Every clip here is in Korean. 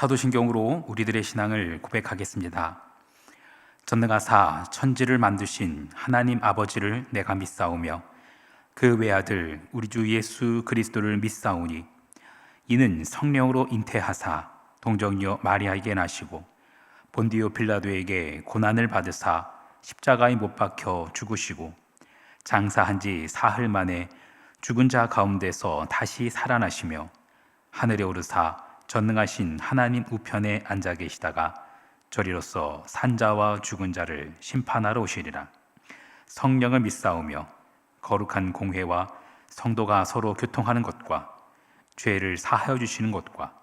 사도신경으로 우리들의 신앙을 고백하겠습니다. 전능하사 천지를 만드신 하나님 아버지를 내가 믿사오며 그 외아들 우리 주 예수 그리스도를 믿사오니 이는 성령으로 잉태하사 동정녀 마리아에게 나시고 본디오 빌라도에게 고난을 받으사 십자가에 못 박혀 죽으시고 장사한 지 사흘 만에 죽은 자 가운데서 다시 살아나시며 하늘에 오르사 전능하신 하나님 우편에 앉아 계시다가 저리로서 산자와 죽은 자를 심판하러 오시리라. 성령을 믿사오며 거룩한 공회와 성도가 서로 교통하는 것과 죄를 사하여 주시는 것과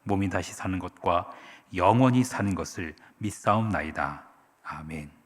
몸이 다시 사는 것과 영원히 사는 것을 믿사옵나이다. 아멘.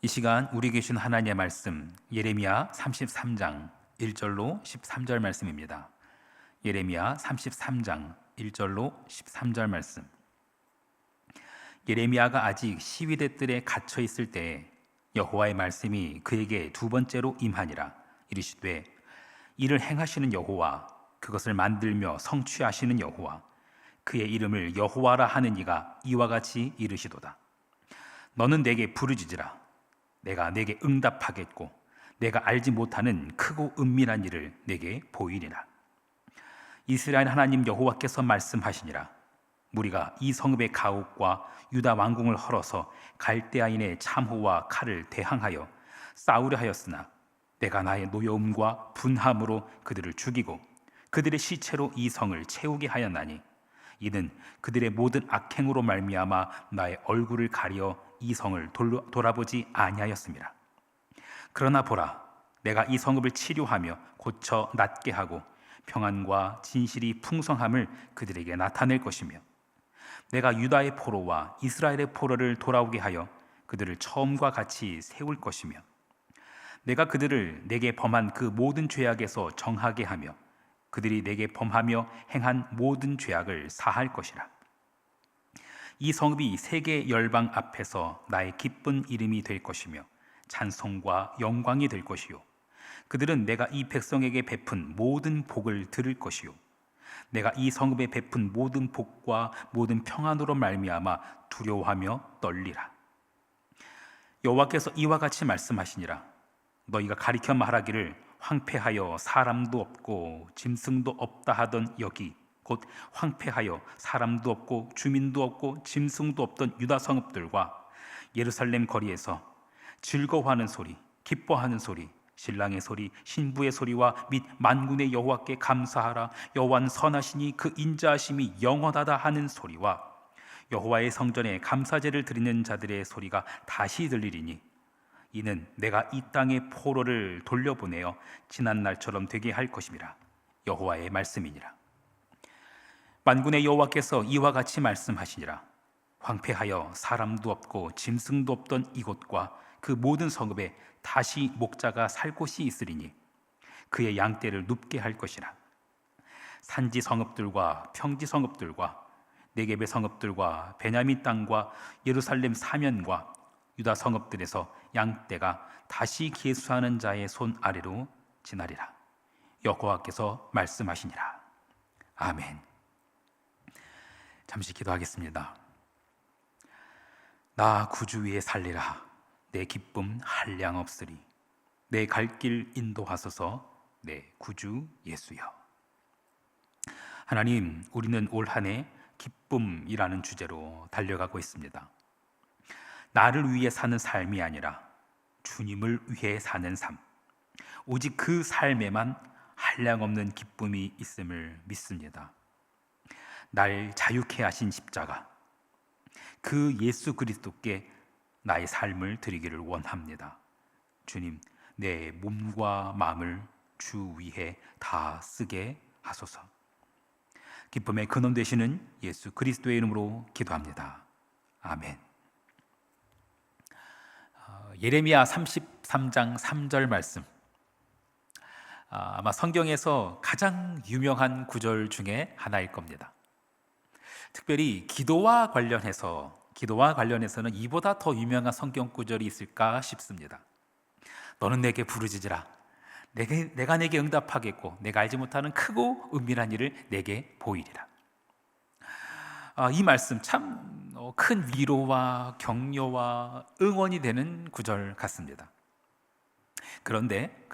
이 시간 우리 계신 하나님의 말씀 예레미야 33장 1절로 13절 말씀입니다. 예레미야 33장 1절로 13절 말씀. 예레미야가 아직 시위대 뜰에 갇혀 있을 때에 여호와의 말씀이 그에게 두 번째로 임하니라. 이르시되 이를 행하시는 여호와, 그것을 만들며 성취하시는 여호와, 그의 이름을 여호와라 하는 이가 이와 같이 이르시도다. 너는 내게 부르짖으라. 내가 내게 응답하겠고 내가 알지 못하는 크고 은밀한 일을 내게 보이리라. 이스라엘 하나님 여호와께서 말씀하시니라. 무리가 이 성읍의 가옥과 유다 왕궁을 헐어서 갈대아인의 참호와 칼을 대항하여 싸우려 하였으나 내가 나의 노여움과 분함으로 그들을 죽이고 그들의 시체로 이 성을 채우게 하였나니 이는 그들의 모든 악행으로 말미암아 나의 얼굴을 가려 이 성을 돌아보지 아니하였습니다. 그러나 보라, 내가 이 성읍을 치료하며 고쳐 낫게 하고 평안과 진실이 풍성함을 그들에게 나타낼 것이며 내가 유다의 포로와 이스라엘의 포로를 돌아오게 하여 그들을 처음과 같이 세울 것이며 내가 그들을 내게 범한 그 모든 죄악에서 정하게 하며 그들이 내게 범하며 행한 모든 죄악을 사할 것이라. 이 성읍이 세계 열방 앞에서 나의 기쁜 이름이 될 것이며 찬송과 영광이 될 것이요 그들은 내가 이 백성에게 베푼 모든 복을 들을 것이요 내가 이 성읍에 베푼 모든 복과 모든 평안으로 말미암아 두려워하며 떨리라. 여호와께서 이와 같이 말씀하시니라. 너희가 가리켜 말하기를 황폐하여 사람도 없고 짐승도 없다 하던 여기 곧 황폐하여 사람도 없고 주민도 없고 짐승도 없던 유다 성읍들과 예루살렘 거리에서 즐거워하는 소리, 기뻐하는 소리, 신랑의 소리, 신부의 소리와 및 만군의 여호와께 감사하라. 여호와는 선하시니 그 인자하심이 영원하다 하는 소리와 여호와의 성전에 감사제를 드리는 자들의 소리가 다시 들리리니 이는 내가 이 땅의 포로를 돌려보내어 지난 날처럼 되게 할 것임이라. 여호와의 말씀이니라. 만군의 여호와께서 이와 같이 말씀하시니라. 황폐하여 사람도 없고 짐승도 없던 이곳과 그 모든 성읍에 다시 목자가 살 곳이 있으리니 그의 양떼를 눕게 할 것이라. 산지 성읍들과 평지 성읍들과 네겝의 성읍들과 베냐민 땅과 예루살렘 사면과 유다 성읍들에서 양떼가 다시 계수하는 자의 손 아래로 지나리라. 여호와께서 말씀하시니라. 아멘. 잠시 기도하겠습니다. 나 구주 위에 살리라. 내 기쁨 한량 없으리. 내 갈 길 인도하소서. 내 구주 예수여. 하나님, 우리는 올 한 해 기쁨이라는 주제로 달려가고 있습니다. 나를 위해 사는 삶이 아니라 주님을 위해 사는 삶, 오직 그 삶에만 한량없는 기쁨이 있음을 믿습니다. 날 자유케 하신 십자가, 그 예수 그리스도께 나의 삶을 드리기를 원합니다. 주님, 내 몸과 마음을 주 위에 다 쓰게 하소서. 기쁨의 근원 되시는 예수 그리스도의 이름으로 기도합니다. 아멘. 예레미야 33장 3절 말씀, 아마 성경에서 가장 유명한 구절 중에 하나일 겁니다. 특별히 기도와 관련해서는 이보다 더 유명한 성경 구절이 있을까 싶습니다. 너는 내게 부르짖으라. 내가 내게 응답하겠고 내가 알지 못하는 크고 은밀한 일을 내게 보이리라. 이 말씀 참 큰 위로와 격려와 응원이 되는 구절 같습니다. 그런데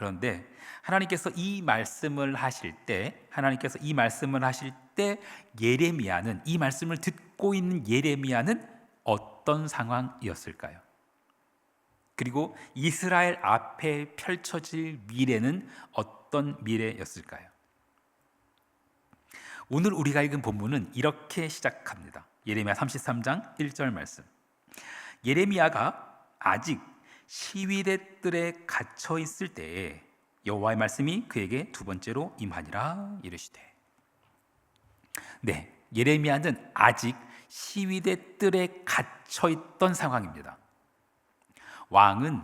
하나님께서 이 말씀을 하실 때 예레미야는, 이 말씀을 듣고 있는 예레미야는 어떤 상황이었을까요? 그리고 이스라엘 앞에 펼쳐질 미래는 어떤 미래였을까요? 오늘 우리가 읽은 본문은 이렇게 시작합니다. 예레미야 33장 1절 말씀. 예레미야가 아직 시위대들에 갇혀 있을 때에 여호와의 말씀이 그에게 두 번째로 임하니라 이르시되. 네, 예레미야는 아직 시위대들에 갇혀 있던 상황입니다. 왕은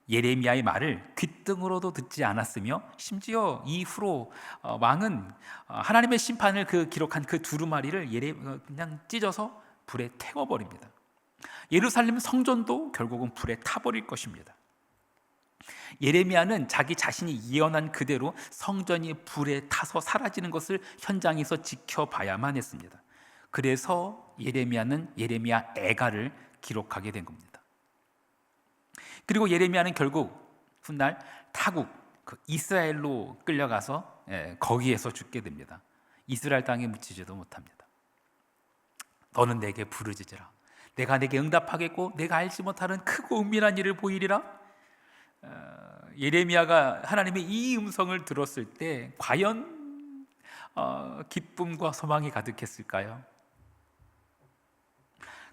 예레미야의 말을 귓등으로도 듣지 않았으며 심지어 이후로 왕은 하나님의 심판을 기록한 그 두루마리를 그냥 찢어서 불에 태워버립니다. 예루살렘 성전도 결국은 불에 타버릴 것입니다. 예레미야는 자기 자신이 예언한 그대로 성전이 불에 타서 사라지는 것을 현장에서 지켜봐야만 했습니다. 그래서 예레미야는 예레미야 애가를 기록하게 된 겁니다. 그리고 예레미야는 결국 훗날 타국 이스라엘로 끌려가서 거기에서 죽게 됩니다. 이스라엘 땅에 묻히지도 못합니다. 너는 내게 부르짖으라. 내가 내게 응답하겠고 내가 알지 못하는 크고 은밀한 일을 보이리라. 예레미야가 하나님의 이 음성을 들었을 때 과연 기쁨과 소망이 가득했을까요?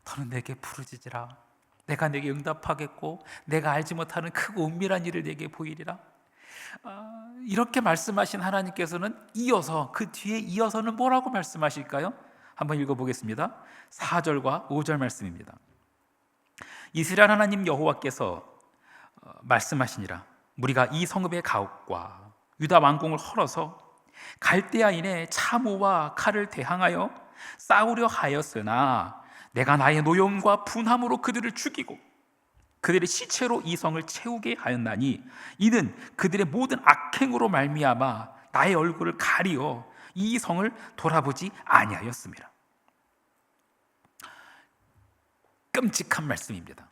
너는 내게 부르짖으라. 내가 내게 응답하겠고 내가 알지 못하는 크고 은밀한 일을 내게 보이리라. 이렇게 말씀하신 하나님께서는 그 뒤에 이어서는 뭐라고 말씀하실까요? 한번 읽어보겠습니다. 4절과 5절 말씀입니다. 이스라엘 하나님 여호와께서 말씀하시니라. 무리가 이 성읍의 가옥과 유다 왕궁을 헐어서 갈대아인의 차무와 칼을 대항하여 싸우려 하였으나 내가 나의 노염과 분함으로 그들을 죽이고 그들의 시체로 이 성을 채우게 하였나니 이는 그들의 모든 악행으로 말미암아 나의 얼굴을 가리어 이 성을 돌아보지 아니하였습니다. 끔찍한 말씀입니다.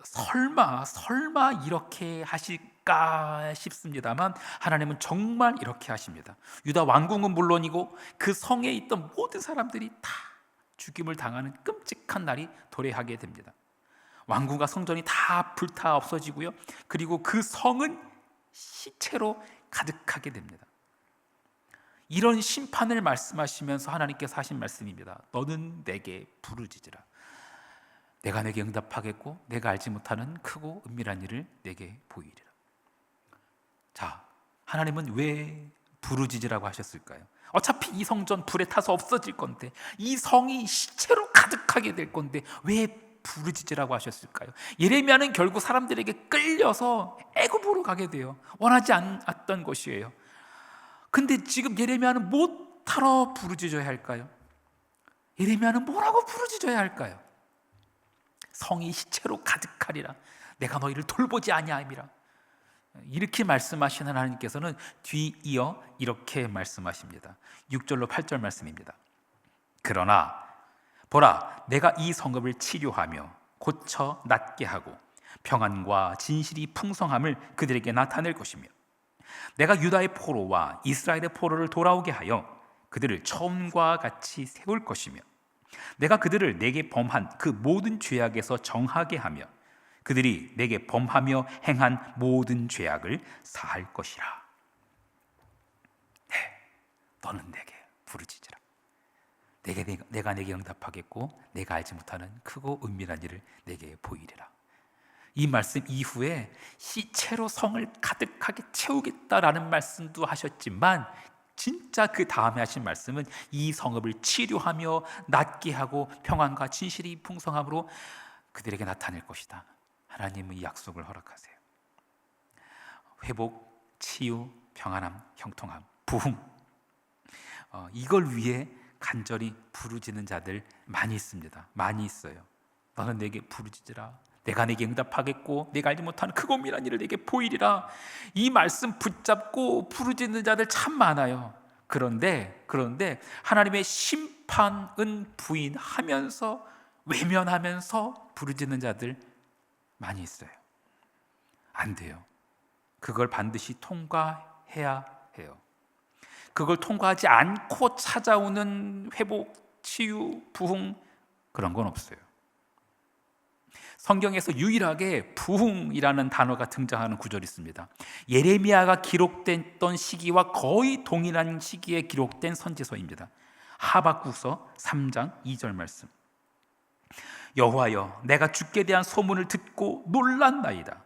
설마 이렇게 하실까 싶습니다만 하나님은 정말 이렇게 하십니다. 유다 왕궁은 물론이고 그 성에 있던 모든 사람들이 다 죽임을 당하는 끔찍한 날이 도래하게 됩니다. 왕궁과 성전이 다 불타 없어지고요, 그리고 그 성은 시체로 가득하게 됩니다. 이런 심판을 말씀하시면서 하나님께서 하신 말씀입니다. 너는 내게 부르짖으라. 내가 내게 응답하겠고 내가 알지 못하는 크고 은밀한 일을 내게 보이리라. 자, 하나님은 왜 부르짖으라고 하셨을까요? 어차피 이 성전 불에 타서 없어질 건데, 이 성이 시체로 가득하게 될 건데 왜 부르짖으라고 하셨을까요? 예레미야는 결국 사람들에게 끌려서 애굽으로 가게 돼요. 원하지 않았던 것이에요. 근데 지금 예레미야는 뭐 타러 부르짖어야 할까요? 예레미야는 뭐라고 부르짖어야 할까요? 성이 시체로 가득하리라. 내가 너희를 돌보지 아니함이라. 이렇게 말씀하시는 하나님께서는 뒤이어 이렇게 말씀하십니다. 6절로 8절 말씀입니다. 그러나 보라, 내가 이 성읍을 치료하며 고쳐 낫게 하고 평안과 진실이 풍성함을 그들에게 나타낼 것이며 내가 유다의 포로와 이스라엘의 포로를 돌아오게 하여 그들을 처음과 같이 세울 것이며 내가 그들을 내게 범한 그 모든 죄악에서 정하게 하며 그들이 내게 범하며 행한 모든 죄악을 사할 것이라. 네, 너는 내게 부르짖으라. 내가 내게 응답하겠고 내가 알지 못하는 크고 은밀한 일을 내게 보이리라. 이 말씀 이후에 시체로 성을 가득하게 채우겠다라는 말씀도 하셨지만 진짜 그 다음에 하신 말씀은 이 성읍을 치료하며 낫게 하고 평안과 진실이 풍성함으로 그들에게 나타낼 것이다. 하나님은 이 약속을 허락하세요. 회복, 치유, 평안함, 형통함, 부흥, 이걸 위해 간절히 부르짖는 자들 많이 있습니다. 많이 있어요. 너는 내게 부르짖으라. 내가 내게 응답하겠고 내가 알지 못하는 크고 은밀한 일을 내게 보이리라. 이 말씀 붙잡고 부르짖는 자들 참 많아요. 그런데 하나님의 심판은 부인하면서 외면하면서 부르짖는 자들 많이 있어요. 안 돼요. 그걸 반드시 통과해야 해요. 그걸 통과하지 않고 찾아오는 회복, 치유, 부흥, 그런 건 없어요. 성경에서 유일하게 부흥이라는 단어가 등장하는 구절이 있습니다. 예레미야가 기록됐던 시기와 거의 동일한 시기에 기록된 선지서입니다. 하박국서 3장 2절 말씀. 여호와여, 내가 주께 대한 소문을 듣고 놀랐나이다.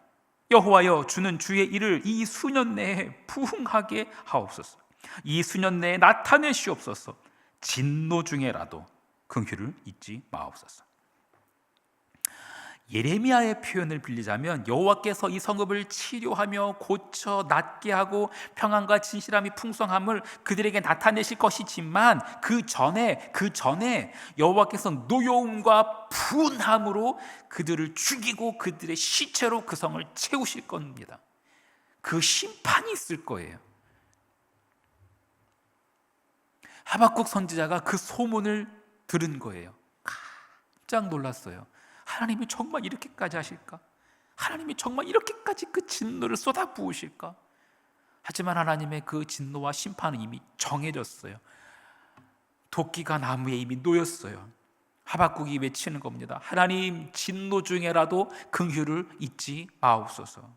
여호와여, 주는 주의 일을 이 수년 내에 부흥하게 하옵소서. 이 수년 내에 나타내시옵소서. 진노 중에라도 긍휼을 잊지 마옵소서. 예레미야의 표현을 빌리자면 여호와께서 이 성읍을 치료하며 고쳐 낫게 하고 평안과 진실함이 풍성함을 그들에게 나타내실 것이지만 그 전에 여호와께서 노여움과 분함으로 그들을 죽이고 그들의 시체로 그 성을 채우실 겁니다. 그 심판이 있을 거예요. 하박국 선지자가 그 소문을 들은 거예요. 깜짝 놀랐어요. 하나님이 정말 이렇게까지 하실까? 하나님이 정말 이렇게까지 그 진노를 쏟아부으실까? 하지만 하나님의 그 진노와 심판은 이미 정해졌어요. 도끼가 나무에 이미 놓였어요. 하박국이 외치는 겁니다. 하나님, 진노 중에라도 긍휼을 잊지 마옵소서.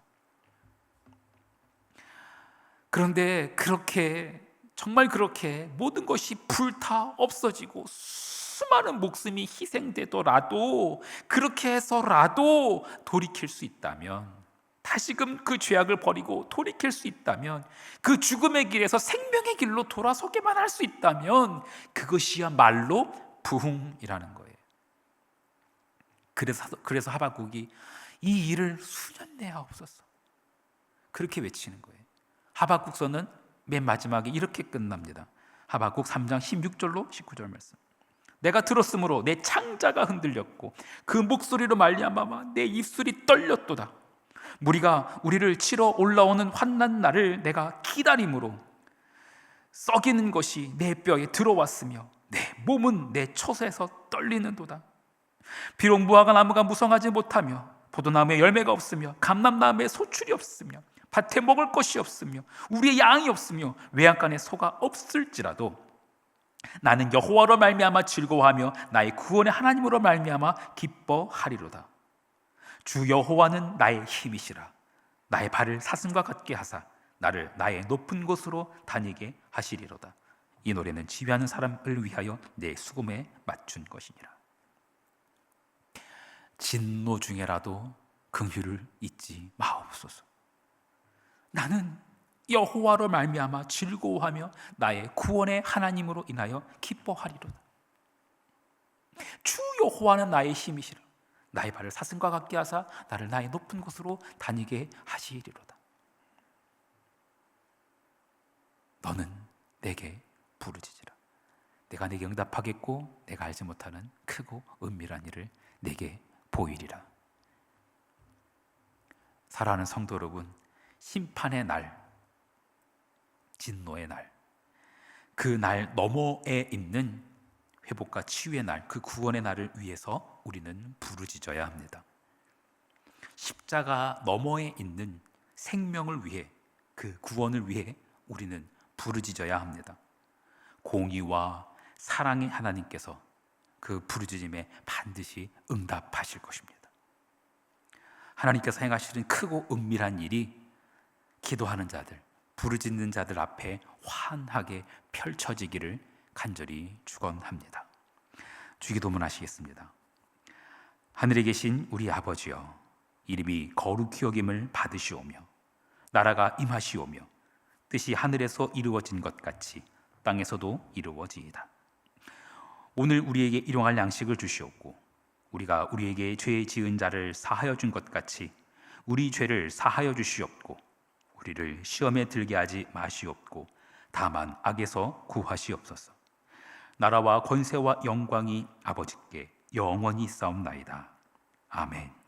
그런데 정말 그렇게 모든 것이 불타 없어지고 수많은 목숨이 희생되더라도, 그렇게 해서라도 돌이킬 수 있다면, 다시금 그 죄악을 버리고 돌이킬 수 있다면, 그 죽음의 길에서 생명의 길로 돌아서게만 할 수 있다면 그것이야말로 부흥이라는 거예요. 그래서 하박국이 이 일을 수년 내에 하옵소서, 그렇게 외치는 거예요. 하박국서는 맨 마지막에 이렇게 끝납니다. 하박국 3장 16절로 19절 말씀. 내가 들었으므로 내 창자가 흔들렸고 그 목소리로 말미암아 내 입술이 떨렸도다. 무리가 우리를 치러 올라오는 환난 날을 내가 기다림으로 썩이는 것이 내 뼈에 들어왔으며 내 몸은 내 촛에서 떨리는도다. 비록 무화과 나무가 무성하지 못하며 포도나무에 열매가 없으며 감람나무에 소출이 없으며 밭에 먹을 것이 없으며 우리의 양이 없으며 외양간에 소가 없을지라도 나는 여호와로 말미암아 즐거워하며 나의 구원의 하나님으로 말미암아 기뻐하리로다. 주 여호와는 나의 힘이시라. 나의 발을 사슴과 같게 하사 나를 나의 높은 곳으로 다니게 하시리로다. 이 노래는 지휘하는 사람을 위하여 내 수금에 맞춘 것이니라. 진노 중에라도 긍휼을 잊지 마옵소서. 나는 여호와로 말미암아 즐거워하며 나의 구원의 하나님으로 인하여 기뻐하리로다. 주 여호와는 나의 힘이시라. 나의 발을 사슴과 같게 하사 나를 나의 높은 곳으로 다니게 하시리로다. 너는 내게 부르짖으라. 내가 네게 응답하겠고 내가 알지 못하는 크고 은밀한 일을 내게 보이리라. 사랑하는 성도 여러분, 심판의 날, 진노의 날, 그 날 너머에 있는 회복과 치유의 날, 그 구원의 날을 위해서 우리는 부르짖어야 합니다. 십자가 너머에 있는 생명을 위해, 그 구원을 위해 우리는 부르짖어야 합니다. 공의와 사랑의 하나님께서 그 부르짖음에 반드시 응답하실 것입니다. 하나님께서 행하시는 크고 은밀한 일이 기도하는 자들, 부르짖는 자들 앞에 환하게 펼쳐지기를 간절히 축원합니다. 주기도문 하시겠습니다. 하늘에 계신 우리 아버지여, 이름이 거룩히 여김을 받으시오며 나라가 임하시오며 뜻이 하늘에서 이루어진 것 같이 땅에서도 이루어지이다. 오늘 우리에게 일용할 양식을 주시옵고 우리가 우리에게 죄 지은 자를 사하여 준 것 같이 우리 죄를 사하여 주시옵고 우리를 시험에 들게 하지 마시옵고 다만 악에서 구하시옵소서. 나라와 권세와 영광이 아버지께 영원히 있사옵나이다. 아멘.